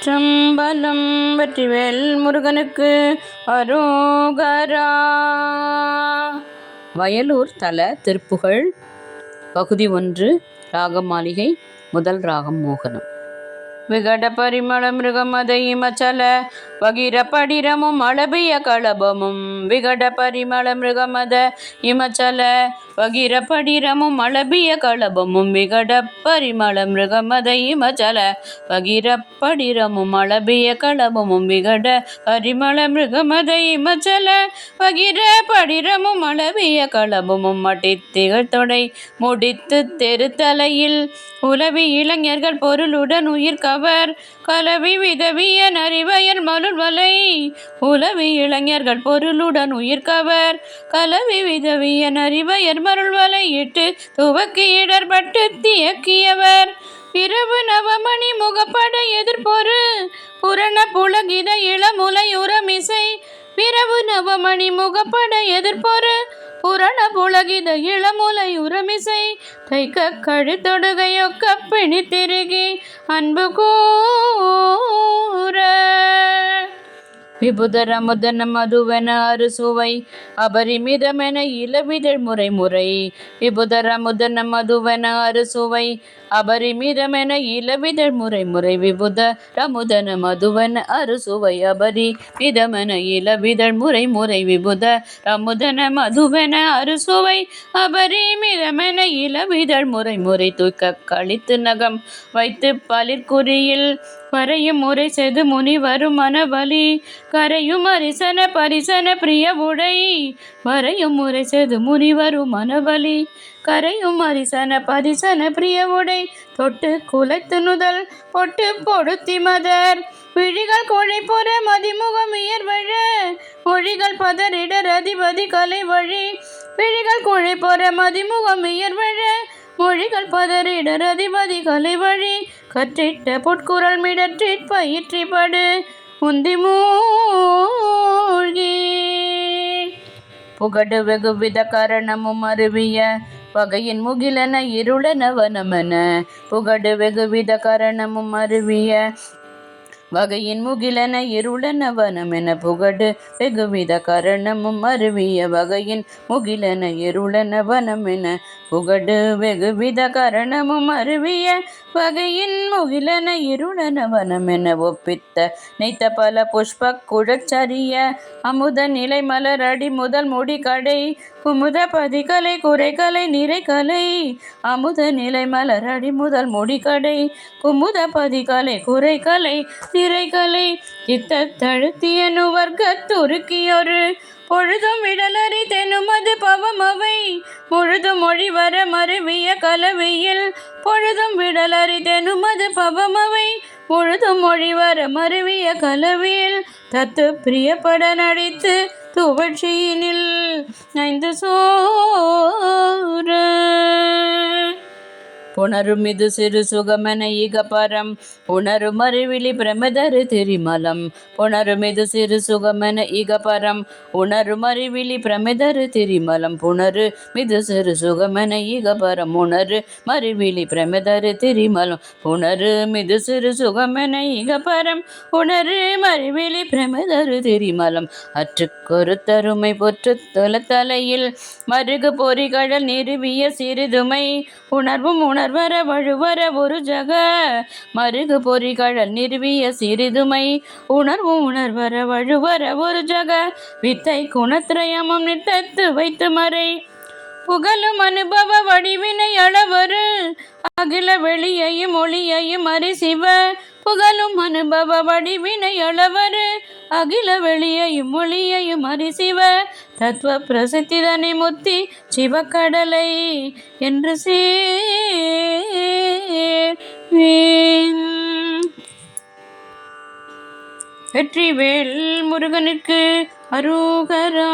திருச்சிற்றம்பலம். வெற்றிவேல் முருகனுக்கு அரோகரா. வயலூர் தல திருப்புகழ் பகுதி 1. ராகம் மாளிகை. முதல் ராகம் மோகனம். விகட பரிமள மிருகமத இமச்சல வகிர படிரமும் அளபிய களபமும். விகட பரிமள மிருகமத இமச்சல வகிர படிரமும் அளபிய களபமும். விகட பரிமள மிருகமத இமச்சல வகிர படிரமும் அளபிய களபமும். விகட பரிமள மிருகமத இமச்சல வகிர படிரமும் அளபிய களபமும். மட்டித்திகழ் தொடை முடித்து தெருத்தலையில் உலவி இளைஞர்கள் பொருளுடன் உயிர் கவர் கலவி விதவிய நரிவயல் மலுள்வலை. உலவி இளைஞர்கள் பொருளுடன் உயிர் கவர் கலவி விதவிய நரிவயர் மருள்வலை இட்டு துவக்கி இடர்பட்டு தியக்கியவர். இரவு நவமணி முகப்பட எதிர்பொரு புரண புலகித இளமுலை உரமிசை. இரவு நவமணி முகப்பட எதிர்பொரு புரண புலகித இளமுலை உரமிசை. தைக்க கழுத்தொடுகையொக்க பிணி திருகி அன்பு கூற. விபுதர முதன மதுவென அறுசுவை அபரிமிதமென இளவிதழ் முறை முறை. விபுதர முதன மதுவென அறுசுவை அபரிமிதமென இளவிதழ் முறை முறை. விபுதர முதன மதுவென அறுசுவை அபரிமிதமென இளவிதழ் முறை முறை. விபுதர முதன மதுவென அறுசுவை அபரிமிதமென இளவிதழ் முறை முறை. தூக்க கழித்து நகம் வைத்து பலிற்குறியில் வரையும் முறை செது முனி வரும் மனவலி. கரையும் அரிசன பரிசன பிரிய உடை வரையும் முறை செது முனி வரும் மனவலி. கரையும் அரிசன பரிசன பிரிய உடை தொட்டு குலைத்து நுதல் பொட்டு பொடுத்தி மதர். விழிகள் கொழை பொற மதிமுகம் இயர்வழ மொழிகள் பதறிடர் அதிபதி கலை வழி. விழிகள் கொழை பொற மதிமுகம் இயர்வழ மொழிகள் பதறிடர் அதிபதி கலை வழி. கற்றிட்ட பொற்குரல் மிடற்றிற் பயிற்றிப்படு முந்தி மூழ்கி. புகடு வெகுவித கரணமும் அருவிய வகையின் முகிலன இருளன வனமென. புகடு வெகுவித கரணமும் அருவிய வகையின் முகிலன இருளன வனமென. புகடு வெகுவித கரணமும் அருவிய வகையின் முகிலன இருளன வனமென. புகடு வெகுவித கரணமும் அருவிய வகையின் முகிலன இருளன வனமென. ஒப்பித்த நெய்த்த பல புஷ்ப குழச்சரிய அமுத நிலை மலர் அடி முதல் முடி கடை குமுத பதிகலை குறைகலை நிறைகலை. அமுத நிலை மலர் அடி முதல் முடி கடை குமுத பதிகலை குறைகலை நிறைகலை. இத்த தழுத்திய நுவர்க்க துருக்கியொரு பொழுதும் விடலறி தெனுமது பவமவை. முழுதும் மொழிவர மருவிய கலவியில் பொழுதும் விடலறி தெனுமது பவமவை. முழுதும் மொழிவர மருவிய கலவியில் தத்து பிரியப்பட நடித்து துவழ்ச்சியினில் 5 சோர. புணரும் இது சிறு சுகமென இகபரம் உணரும் அறிவிலி பிரமதரு திரிமலம். புணரும் இது சிறு சுகமென இகபரம் உணரும் அறிவிலி பிரமதரு திரிமலம். புணரு மிது சிறு சுகமென இகபரம் உணரு மறிவிலி பிரமதரு திரிமலம். புணரு மிது சிறு சுகமென இகபரம் உணரு மறிவிலி பிரமதரு திரிமலம். அற்றுக்கொரு தருமை பொற்று தொலையில் மருகு பொறிகழல் நிறுவிய சிறிதுமை உணர்வும் உணர்வர வழுவர ஒரு ஜக. மருகு பொறிகழல் நிறுவிய சிறிதுமை உணர்வும் உணர்வர வழுவர ஒரு ஜக. வித்தை குணத்ரயமும் நிட்டத்து வைத்து மறை புகழும் அனுபவ வடிவினை அளவரு அகில வெளியையும் ஒளியையும் அறிசிவ. புகழும் அனுபவ வடிவினை அளவரு அகில வெளியையும் ஒளியையும் அறிசிவ. தத்துவ பிரசித்திதனை முத்தி சிவக்கடலை என்று வெற்றிவேல் முருகனுக்கு அரோகரா.